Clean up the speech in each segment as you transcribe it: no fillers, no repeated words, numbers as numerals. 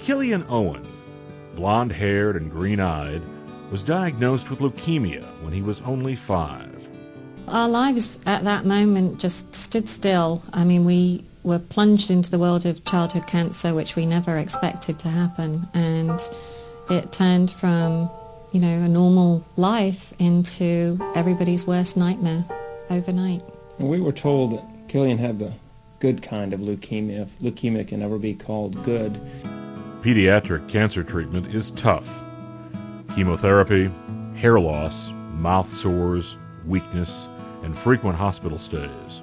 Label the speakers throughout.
Speaker 1: Killian Owen, blonde-haired and green-eyed, was diagnosed with leukemia when he was only 5.
Speaker 2: Our lives at that moment just stood still. I mean, we were plunged into the world of childhood cancer, which we never expected to happen, and it turned from, a normal life into everybody's worst nightmare overnight.
Speaker 3: And we were told that Killian had the good kind of leukemia, if leukemia can ever be called good.
Speaker 1: Pediatric cancer treatment is tough. Chemotherapy, hair loss, mouth sores, weakness, and frequent hospital stays.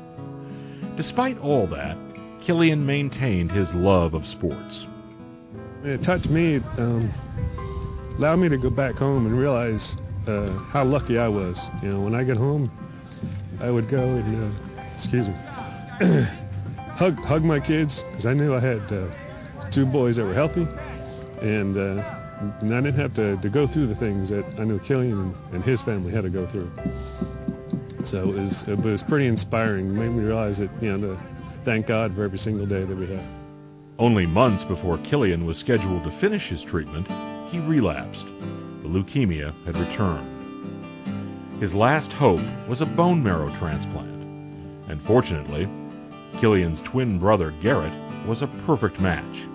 Speaker 1: Despite all that, Killian maintained his love of sports.
Speaker 4: It touched me, allowed me to go back home and realize how lucky I was. When I get home, I would go and, hug my kids, because I knew I had 2 boys that were healthy, and I didn't have to go through the things that I knew Killian and his family had to go through. So it was pretty inspiring. It made me realize that, to thank God for every single day that we have.
Speaker 1: Only months before Killian was scheduled to finish his treatment, he relapsed. The leukemia had returned. His last hope was a bone marrow transplant. And fortunately, Killian's twin brother Garrett was a perfect match.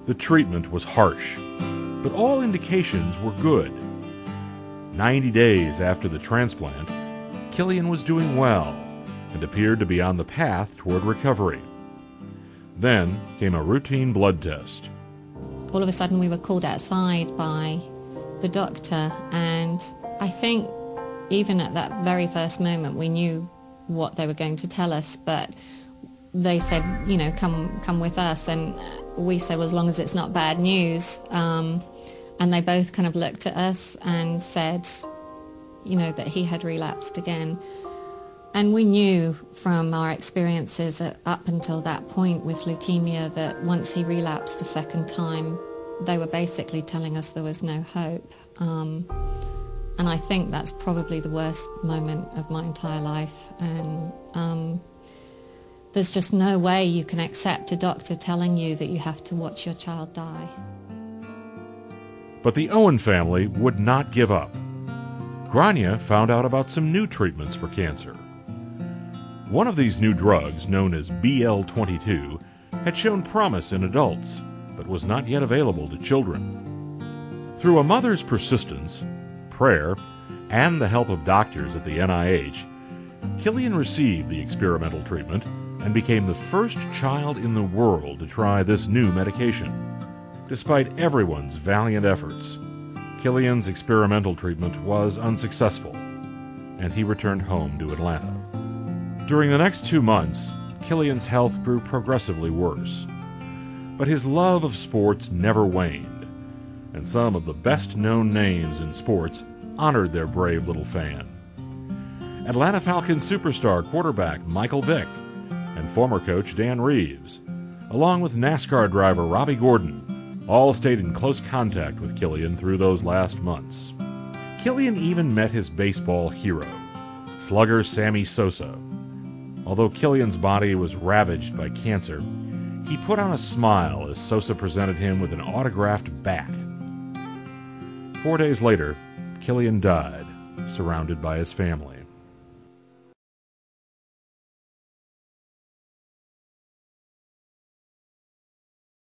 Speaker 1: The treatment was harsh, but all indications were good. 90 days after the transplant, Killian was doing well and appeared to be on the path toward recovery. Then came a routine blood test.
Speaker 2: All of a sudden we were called outside by the doctor, and I think even at that very first moment we knew what they were going to tell us, but they said, come with us, and we said, well, as long as it's not bad news. And they both kind of looked at us and said, that he had relapsed again. And we knew from our experiences up until that point with leukemia that once he relapsed a second time, they were basically telling us there was no hope. And I think that's probably the worst moment of my entire life. And there's just no way you can accept a doctor telling you that you have to watch your child die.
Speaker 1: But the Owen family would not give up. Grania found out about some new treatments for cancer. One of these new drugs, known as BL-22, had shown promise in adults, but was not yet available to children. Through a mother's persistence, prayer, and the help of doctors at the NIH, Killian received the experimental treatment and became the first child in the world to try this new medication. Despite everyone's valiant efforts, Killian's experimental treatment was unsuccessful, and he returned home to Atlanta. During the next 2 months, Killian's health grew progressively worse. But his love of sports never waned, and some of the best-known names in sports honored their brave little fan. Atlanta Falcons superstar quarterback Michael Vick and former coach Dan Reeves, along with NASCAR driver Robbie Gordon, all stayed in close contact with Killian through those last months. Killian even met his baseball hero, slugger Sammy Sosa. Although Killian's body was ravaged by cancer, he put on a smile as Sosa presented him with an autographed bat. 4 days later, Killian died, surrounded by his family.